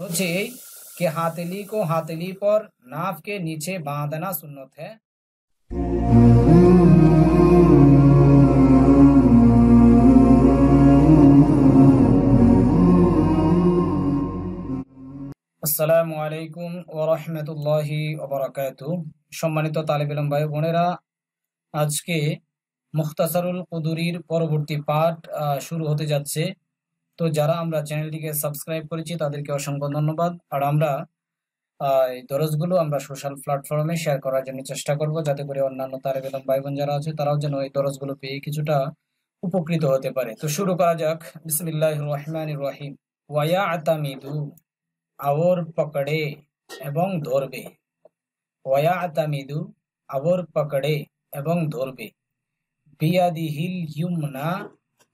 হচ্ছে এই कि हाथेली को हाथेली पर नाव के नीचे बांधना सुन्नत है। আসসালামু আলাইকুম ওয়া রাহমাতুল্লাহি ওয়া বারাকাতুহু। সম্মানিত তালিব ইলম ভাই বোনেরা, আজকে মুখতাসারুল কুদুরির পরবর্তী পাঠ শুরু হতে যাচ্ছে। তো যারা আমরা চ্যানেলটিকে সাবস্ক্রাইব করেছি তাদেরকে অসংখ্য ধন্যবাদ। আর আমরা এই দরজগুলো আমরা সোশ্যাল প্ল্যাটফর্মে শেয়ার করার জন্য চেষ্টা করব, যাতে করে অন্যান্য তালিব ইলম ভাই বোন যারা আছে তারাও যেন এই দরজগুলো পেয়ে কিছুটা উপকৃত হতে পারে। তো শুরু করা যাক। বিসমিল্লাহির রহমানির রহিম। ওয়া আতামিদু, और पकड़े एवं धरबे। ওয়া আতামিদু, और पकड़े एवं धरबे। बियादिहिल युमना,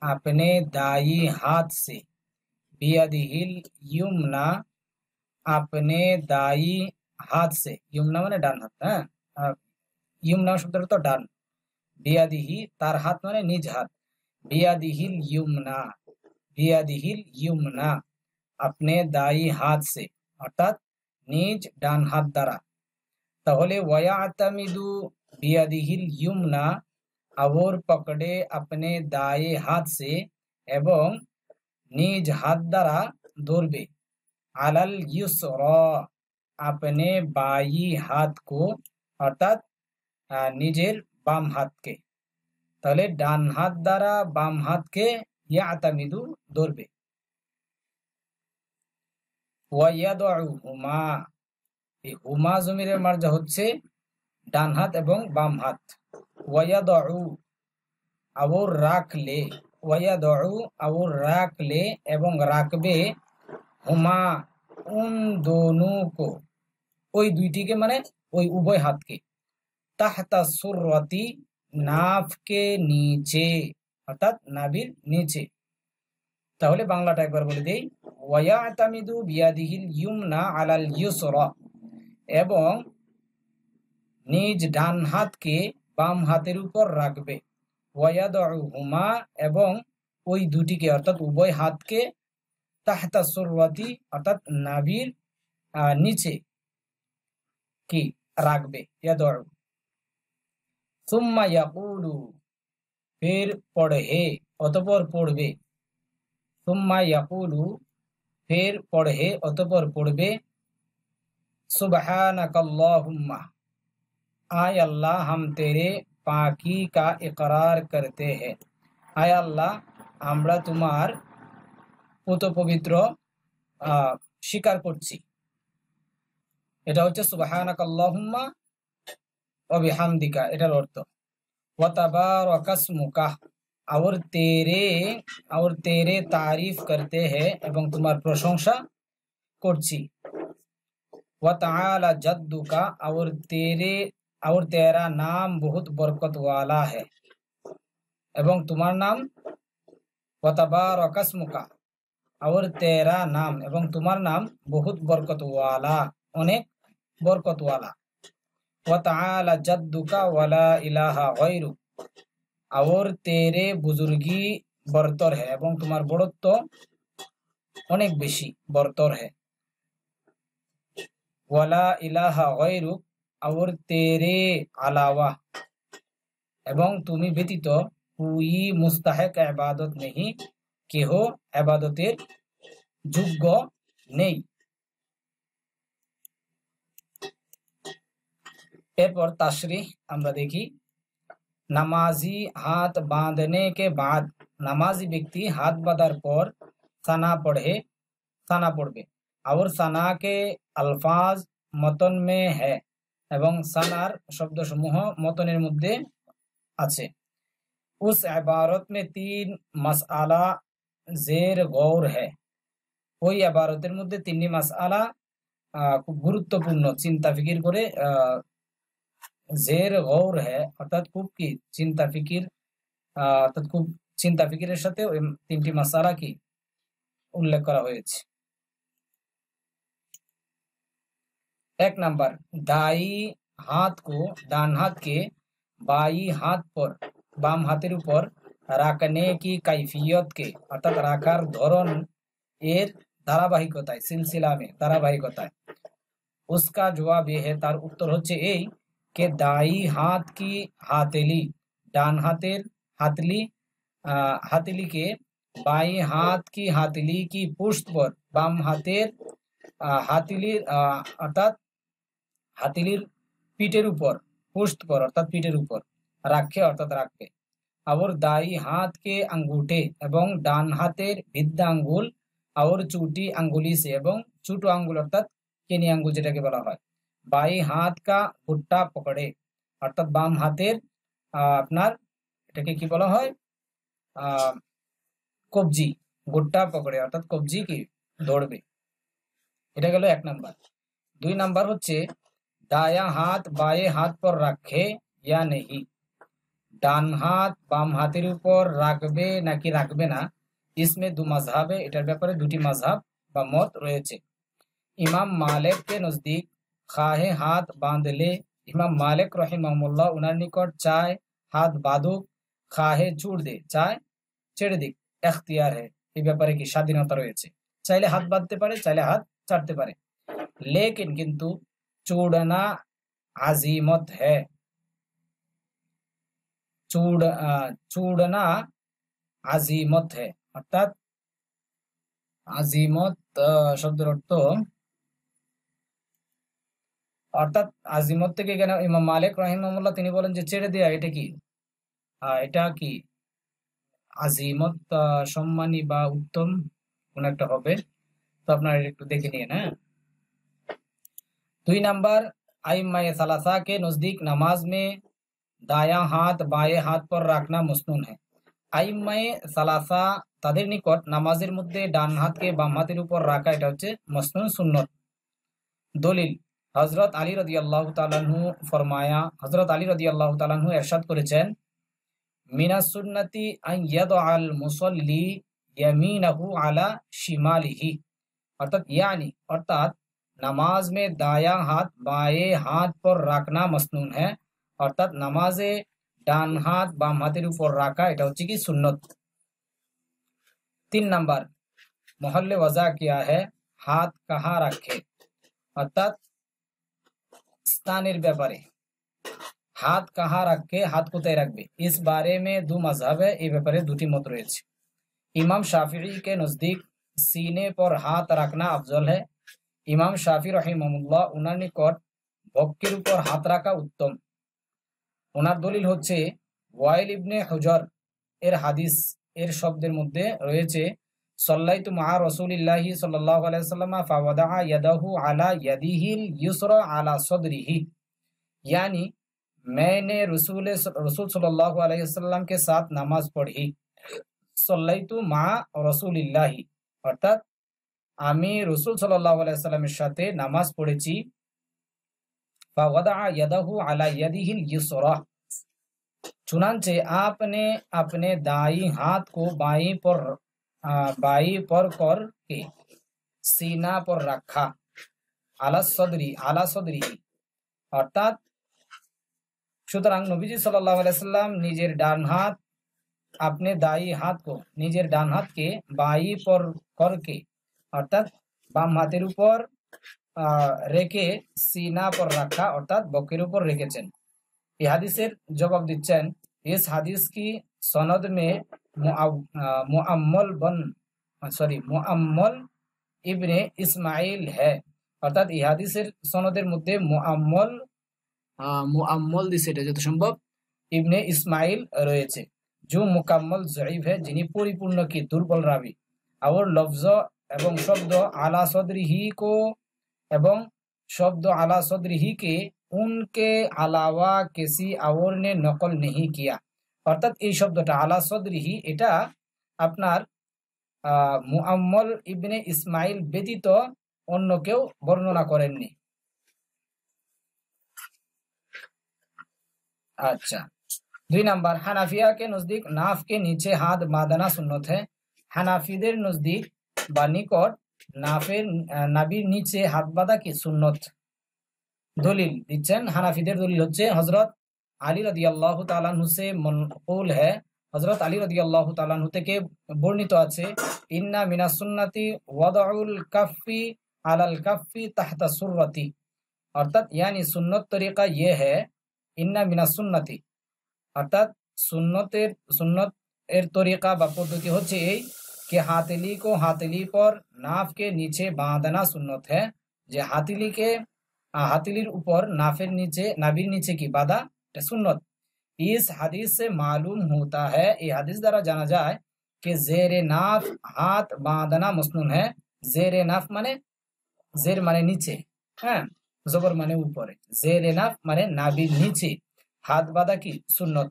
अपने दाई हाथ से। बियादिहिल युमना, अपने दाई हाथ से। युमना माने डान हाथ। হ্যাঁ, युमना শব্দের অর্থ ডান। বিয়াদিহি তার হাত মানে নিজ হাত। বিয়াদিহিল युमना, বিয়াদিহিল युमना, अपने दाई हाथ से অর্থাৎ নিজ ডান হাত দ্বারা। তাহলে ওয়া আতামিদু বিয়াদিহিল ইউমনা, और पकड़े अपने दाएं हाथ से, এবং নিজ হাত দ্বারা ধরবে। আলাল ইউসরা, अपने बाई हाथ को, অর্থাৎ নিজের বাম হাতকে। তাহলে ডান হাত দ্বারা বাম হাতকে ইয়া আতামিদু ধরবে। ওয়াইয়াদউহুমা, এই হুমা জমিরের মার্জা হচ্ছে ডান হাত এবং বাম হাত। ওয়াইয়াদউ, और রাখ ले। ওয়াইয়াদউ, और রাখ ले এবং রাখবে। হুমা, उन दोनों को, ওই দুইটিকে মানে ওই উভয় হাতকে। তাহতা সুররাতি, নাভ के नीचे, অর্থাৎ নাভির নিচে। তাহলে বাংলাটা একবার বলে দেই। ওয়ায়াতামিদু বিয়াদিহিল ইউমনা আলাল ইউসরা, এবং নিজ ডান হাতকে বাম হাতের উপর রাখবে। ওয়ায়াদউহুমা, এবং ওই দুটিকে অর্থাৎ উভয় হাতকে তাহতা সুররাতি, অর্থাৎ নাভির নিচে কি রাখবে। ইয়াদউ। সুম্মা ইয়াকুলু, ফির পড়ে, অতঃপর পড়বে। সুম্মা ইয়াকুলু, फिर पढ़े अतःपर पढ़बे। सुब्हानकल्लाहुम्मा, आय अल्लाह हम तेरे पाकी का इकरार करते हैं। आय अल्लाह, আমরা তোমার পুত পবিত্র স্বীকার করছি। এটা হচ্ছে সুবহানাকাল্লাহুম্মা ওয়া বিহামদিকা, এটার অর্থ। ওয়া তাবারাকাসমুকা, और तेरे तारीफ करते हैं, এবং তোমার প্রশংসা করছি। ওয়া তাআলা জাদ্দুকা, और तेरा नाम बहुत बरकत वाला है, এবং তোমার নাম। ওয়া তাবারাকাসমুকা, और तेरा नाम, এবং তোমার নাম। बहुत बरकत वाला, অনেক বরকত ওয়ালা। ওয়া তাআলা জাদ্দুকা ওয়ালা ইলাহা গায়রুক, और तेरे बुजुर्गी बरतर है, এবং তোমার বড়ত্ব অনেক বেশি বরতর है। ওয়ালা ইলাহা গায়রুক, और तेरे अलावा, এবং তুমি ব্যতীত কোই মুস্তাহিক ইবাদত নেই, কেহ ইবাদতের যোগ্য নেই। এরপর তাশরিহ আমরা দেখি। নামাজি হাত বাঁধনে के बाद, নামাজি ব্যক্তি হাত বাঁধার পর সানা পড়বে। और সানা के अल्फाज मतन में है, এবং সানার শব্দসমূহ মতনের মধ্যে আছে। उस इबारत में 3 मसआला जेर गौर है, ওই ইবারতের মধ্যে 3টি মাসআলা খুব গুরুত্বপূর্ণ, চিন্তা ফিকির করে জের গৌর है, অর্থাৎ খুব কি চিন্তা ফিকির, অর্থাৎ খুব চিন্তা ফিকিরের সাথে ওই 3টি মাসআলা কি উল্লেখ করা হয়েছে। 1 नंबर, दाई हाथ को, डान हाथ के बाई हाथ पर, बाम हाथेर ऊपर রাখনে কি কাইফিয়ত কে, অর্থাৎ রাখার ধরন এর ধারাবাহিকতায়, সিলসিলা মে ধারাবাহিকতায়। उसका जवाब ये है, তার উত্তর হচ্ছে এই কে দায়ী হাত কি হাতেলি, ডান হাতের হাতলি, হাতলিকে বাই হাত কি হাতলি কি পুष्ट पर, বাম হাতের হাতলির অর্থাৎ হাতিলির পিঠের উপর, पुष्ट पर অর্থাৎ পিঠের উপর, রাখে অর্থাৎ রাখবে। और दाई हाथ के अंगूठे এবং ডান হাতের বৃদ্ধা আঙ্গুল, और চুটি আঙ্গুলি সে এবং ছোট আঙ্গুল অর্থাৎ কেনি আঙ্গুল যেটাকে বলা হয়, বাই হাত কা ভুট্টা পকড়ে অর্থাৎ বাম হাতের আপনার এটাকে কি বলা হয়, কবজি, ভুট্টা পকড়ে অর্থাৎ কবজি কি ধরবে। এটা গেল 1 নাম্বার। 2 নাম্বার হচ্ছে দায়া হাত বায়ে হাত পর রাখে ইয়া নেহি, ডান হাত বাম হাতের উপর রাখবে নাকি রাখবে না, ইসমে দু মাযহাবে, এটার ব্যাপারে দুটি মাযহাব বা মত রয়েছে। ইমাম মালিক কে নজদিক খাহে হাত বাঁধলে, ইমাম মালিক রহিমাহুল্লাহ উনার নিকট চায় হাত বাঁধুক, খাহে ছুড় দে চায় ছেড়ে দিক, এখতিয়ার है, এই ব্যাপারে কি স্বাধীনতা রয়েছে, চাইলে হাত বাঁধতে পারে, চাইলে হাত ছাড়তে পারে। লেকিন কিন্তু চুড়না আজিমত है, চুড়না আজিমত है অর্থাৎ আজিমত শব্দের অর্থ অর্থাৎ আজিমত থেকে এখানে ইমাম মালিক রাহিমাহুল্লাহ তিনি বলেন যে ছেড়ে দেয়া, এটা কি এটা কি আজিমত সম্মানী বা উত্তম কোন একটা হবে, তো আপনারা একটু দেখে নিন। হ্যাঁ, 2 নাম্বার আইম্মায়ে সালাসা के नजदीक नमाज में दाया हाथ बाएं हाथ पर রাখনা মসনুন है। আইম্মায়ে সালাসা তাদের নিকট নামাজের মধ্যে ডান হাতকে বাম হাতের উপর রাখা এটা হচ্ছে মসনুন সুন্নত। দলিল হযরত আলী রাদিয়াল্লাহু তাআলা আনহু ফরমায়া, হযরত আলী রাদিয়াল্লাহু তাআলা আনহু ইরশাদ করেছেন, মিনাস সুন্নতি আন ইয়াদআল মুসাল্লি ইয়ামিনাহু আলা শিমালিহি, অর্থাৎ ইয়ানি অর্থাৎ নামাজ में दाया हाथ बाएं हाथ पर रखना मसनून है, অর্থাৎ নামাজে ডান হাত বাম হাতের উপর রাখা এটা হচ্ছে কি সুন্নত। 3 নাম্বার मोहल्ले वजह किया है, हाथ कहाँ रखे অর্থাৎ স্থানের ব্যাপারে, হাত কাহা রাখে হাত কোথায় রাখবে, इस बारे में 2 मजहब है, এই ব্যাপারে দুটি মত রয়েছে। ইমাম শাফিঈ के नजदीक सीने पर हाथ रखना अफजल है, ইমাম শাফি রহিমাহুল্লাহ উনার নিকট বক্ষের উপর হাত রাখা উত্তম। ওনার দলিল হচ্ছে ওয়াইল ইবনে হুজর এর হাদিস, এর শব্দের মধ্যে রয়েছে সাল্লাইতু মা রাসূলিল্লাহি সাল্লাল্লাহু আলাইহি ওয়াসাল্লাম ফাওয়াদা ইয়াদাহু আলা ইয়াদিহিল ইউসরা আলা সদরিহি, यानी मैंने रसूल सल्लल्लाहु अलैहि वसल्लम के साथ नमाज पढ़ी, सल्लाइतु मा रसूलिल्लाहि অর্থাৎ আমি রাসূল সাল্লাল্লাহু আলাইহি ওয়াসাল্লামের সাথে নামাজ পড়েছি, ফাওয়াদা ইয়াদাহু আলা ইয়াদিহিল ইউসরা, चुनांचे आपने अपने दाई हाथ को बाई पर कर के सीना पर रखा, आला सदरी অর্থাৎ সুতরাং নবীজি সাল্লাল্লাহু আলাইহি সাল্লাম নিজের ডান হাত अपने दाई हाथ को নিজের ডান হাতকে বাই पर करके অর্থাৎ বাম হাতের উপর রেখে सीना पर রাখা অর্থাৎ বক্ষের উপর রেখেছেন। এই হাদিসের জবাব দিচ্ছেন, इस हदीस की सनद में मुअम्मल इब्ने इस्माइल है, অর্থাৎ এই হাদিসের সনদের মধ্যে মুআম্মল দিছে এটা যত সম্ভব ইবনে ইসমাইল রয়েছে, जो मुकम्मल ज़ईफ है, যিনি পরিপূর্ণ কি দুর্বল রাবি। और लफ्ज এবং শব্দ আলা সদরিহি को এবং শব্দ আলা সদরিহি के उनके अलावा किसी और ने नकल नहीं किया, অর্থাৎ এই শব্দটা আলা সদরিহি এটা আপনার মুআম্মল ইবনে ইসমাইল ব্যতীত অন্য কেউ বর্ণনা করেননি। अच्छा, 2 নাম্বার হানাফিয়া के नजदीक नाफ के नीचे हाथ बांधना सुन्नत है, হানাফিদের নজদিক বা নিকট নাফের নাভির নিচে হাত বাঁধা কি সুন্নত। দলিল দিচ্ছেন হানাফিদের দলিল হচ্ছে হযরত আলী রাদিয়াল্লাহু তাআলা আনহু से मनक़ूल है, হযরত আলী রাদিয়াল্লাহু তাআলা আনহু থেকে বর্ণিত আছে, ইন্না মিনাস সুন্নাতি ওয়াদাউল কাফফি আলাল কাফফি তাহতা সুররাতি, অর্থাৎ ইয়ানি সুন্নত তরিকা ইয়ে হ্যায়, ইন্না মিনাস সুন্নাতি অর্থাৎ সুন্নত এর তরিকা বা পদ্ধতি হচ্ছে এই कि हाथेली को हाथेली पर नाफ के नीचे बांधना सुन्नत है, যে হাতিলির উপর নাভির নিচে কি বাঁধা এটা সুন্নত। इस हदीस से मालूम होता है, ये हदीस द्वारा जाना जाए कि जेरे नाफ हाथ बांधना मसनून है। जेरे नाफ माने जेर माने नीचे, হ্যাঁ, জবর মানে উপরে, जेरे नाफ माने नाभिर नीचे हाथ बांधा की सुन्नत।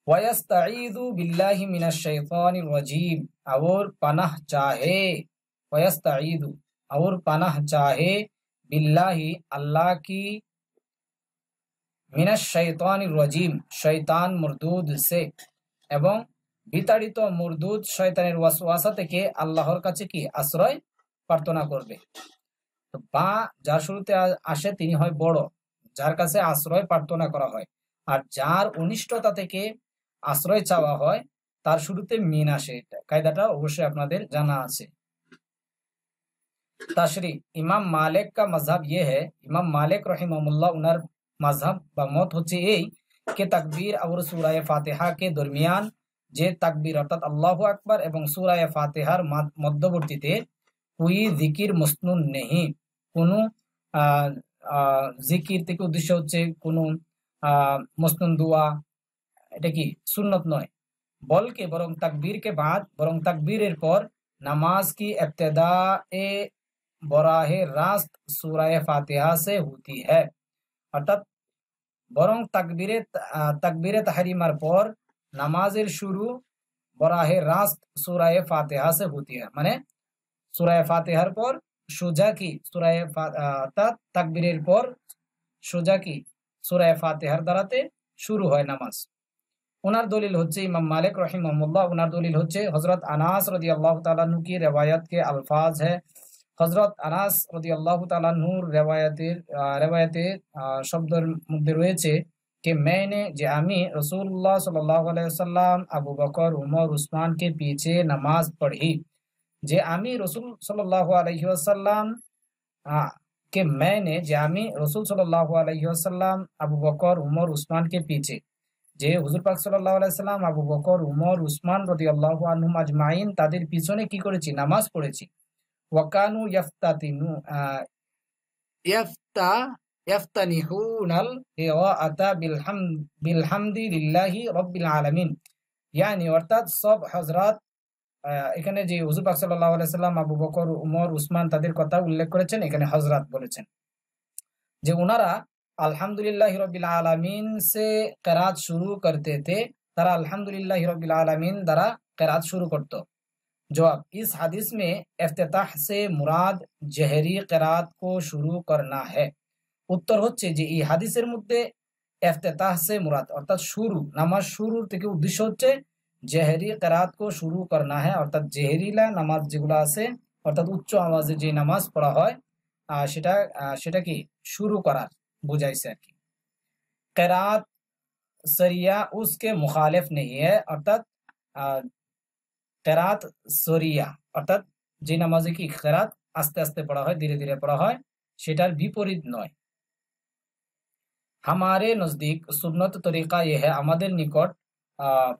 वयस्तईदु बिल्लाहि मिनश शैतानिर रजीम, और पनाह चाहे, वयस्तईदु और पनाह चाहे, बिल्लाहि अल्लाह की, मिनश शैतानिर रजीम शैतान मरदूद से, এবং বিতাড়িত মরদুদ শয়তানের ওয়াসওয়াসা থেকে আল্লাহর কাছে কি আশ্রয় প্রার্থনা করবে। তো বা যার শুরুতে আসে তিনি হয় বড়, যার কাছে আশ্রয় প্রার্থনা করা হয়, আর যার অনিষ্টতা থেকে আশ্রয় চাওয়া হয় তার শুরুতে মিন আসে। কায়দাটা অবশ্যই আপনাদের জানা আছে। তাশরি, ইমাম মালিক का मजहब ये है, ইমাম মালিক রহিমাহুল্লাহ উনার মাযহাব বা মত হচ্ছে এই কে তাকবীর আর সূরা ফাতিহা के দরমিয়ান যে তাকবীর অর্থাৎ আল্লাহু আকবার এবং সূরা ফাতিহার মধ্যবর্তীতে कोई जिकिर मसनुন नहीं, কোনো জিকির থেকে উদ্দেশ্য হচ্ছে কোনো মসনুন দোয়া, এটা কি সুন্নত নয়, বলকে বরং তাকবীর के बाद, বরং তাকবীরের পর নামাজ की इब्तिदा ए बराहे रास्त सूरा फातिहा से होती है, অর্থাৎ বরং তাকবীরে তাহরিমার পর নামাজের শুরু বরাহে রাস্ত সূরা ফাতিহা से होती है, মানে সূরা ফাতিহার পর সোজা কি অর্থাৎ তাকবীরের পর সোজা কি সূরা ফাতিহার দ্বারাতে শুরু হয় নামাজ। उनार दलील होच्छे इमाम मालिक रहिमहुल्लाह, उनार दलील होच्छे हजरत अनास रदियल्लाहु ताआला अन्हु की रिवायत के अल्फाज है। हजरत अनास रदियल्लाहु ताआला अन्हुर रिवायते शब्दर मध्य रयेछे कि मैंने जे आमी रसूलुल्लाह सल्लल्लाहु अलैहि वसल्लम अबू बकर उमर उस्मान के पीछे नमाज पढ़ी, जे आमी रसूल सल्लल्लाहु अलैहि वसल्लम के मैंने जे आमी रसूल सल्लल्लाहु अलैहि वसल्लम अबू बकर उमर उस्मान के पीछे, যে হুজুর পাক সাল্লাল্লাহু আলাইহি সাল্লাম আবু বকর উমর উসমান রাদিয়াল্লাহু আনহুম আজমাইন তাদের পিছনে কি করেছি নামাজ পড়েছি। ওয়াকানু ইয়াফতানিহুনাল কিরাআতা বিলহামদি লিল্লাহি রাব্বিল আলামিন, ইয়ানি অর্থাৎ সব হযরত, এখানে যে হুজুর পাক সাল্লাল্লাহু আলাইহি সাল্লাম আবু বকর উমর উসমান তাদের কথা উল্লেখ করেছেন, এখানে হযরত বলেছেন, যে ওনারা अल्हम्दुलिल्लाहि रब्बिल आलमीन से क़िरात शुरू करते थे, तारा अल्हम्दुलिल्लाहि रब्बिल आलमीन द्वारा क़िरात शुरू करतो। जवाब, इस हदीस में इफ्तिताह से मुराद जहरी क़िरात को शुरू करना है। उत्तर হচ্ছে যে এই হাদিসের মধ্যে ইফতিতাহ से मुराद অর্থাৎ শুরু, নামাজ শুরুর থেকে উদ্দেশ্য হচ্ছে জেহরি क़िरात को शुरू करना है, অর্থাৎ জেহরিলা নামাজ যেগুলো আছে অর্থাৎ উচ্চ আওয়াজে যে নামাজ পড়া হয় সেটা কি শুরু করা বুঝাইছে আর কি। किरात सरिया उसके मुखालिफ नहीं है, अर्थात किरात सरिया अर्थात যে নামাজে কি কিরাত আস্তে আস্তে পড়া হয়, ধীরে ধীরে পড়া হয়, সেটার বিপরীত নয়। हमारे नजदीक सुन्नत तरीका ये है, আমাদের নিকট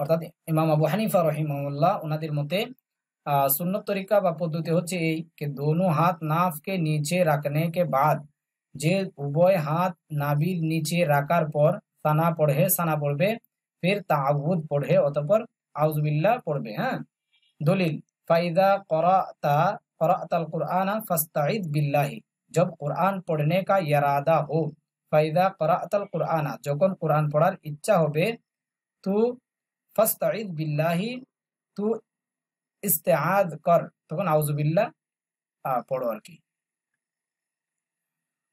অর্থাৎ ইমাম আবু হানিফা রহিমাহুল্লাহ ওনাদের মতে सुन्नत तरीका বা পদ্ধতি হচ্ছে এই कि दोनों हाथ नाफ के नीचे रखने के बाद, যে উভয় হাত নাভির নিচে রাখার পর সানা পড়বে, ফির তাআউযুদ পড়বে, অতঃপর আউযুবিল্লাহ পড়বে। হ্যাঁ, দলিল, ফাইদা कराअताल कुरआन फस्तঈদ बिल्लाहि, जब कुरआन पढ़ने का इरादा हो, फाइदा कराअताल कुरआन, যখন কুরআন পড়ার ইচ্ছা হবে, তু फस्तঈদ बिल्लाहि, তু ইস্তেআদ কর, তখন আউযুবিল্লাহ পড়ো আর কি।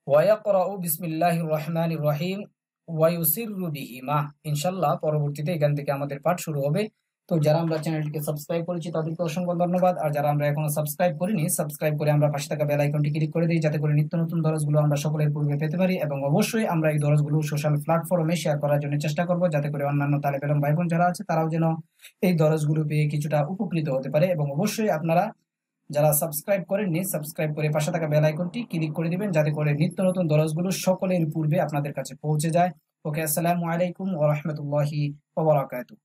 ওয়ায়াকরাউ বিসমিল্লাহির রহমানির রহিম ওয়ায়ুসিররু বিহিমা, ইনশাআল্লাহ পরবর্তীতে এখান থেকে আমাদের পাঠ শুরু হবে। তো যারা আমরা চ্যানেলটিকে সাবস্ক্রাইব করেছি তাদেরকে অসংখ্য ধন্যবাদ, আর যারা আমরা এখনো সাবস্ক্রাইব করিনি, সাবস্ক্রাইব করে আমরা পাশে থাকা বেল আইকনটি ক্লিক করে দিই, যাতে করে নিত্য নতুন দরজগুলো আমরা সকলের পূর্বে পেতে পারি। এবং অবশ্যই আমরা এই দরজগুলো সোশ্যাল প্ল্যাটফর্মে শেয়ার করার জন্য চেষ্টা করব, যাতে করে অন্যান্য তালেবে ইলম ভাই বোন যারা আছে তারাও যেন এই দরজগুলো পেয়ে কিছুটা উপকৃত হতে পারে। এবং অবশ্যই আপনারা যারা সাবস্ক্রাইব করেননি, সাবস্ক্রাইব করে পাশে থাকা বেল আইকনটি ক্লিক করে দিবেন, যাতে করে নিত্য নতুন দরজগুলো সকলের পূর্বে আপনাদের কাছে পৌঁছে যায়। ওকে, আসসালামু আলাইকুম ওয়া রাহমাতুল্লাহি ওয়া বারাকাতুহু।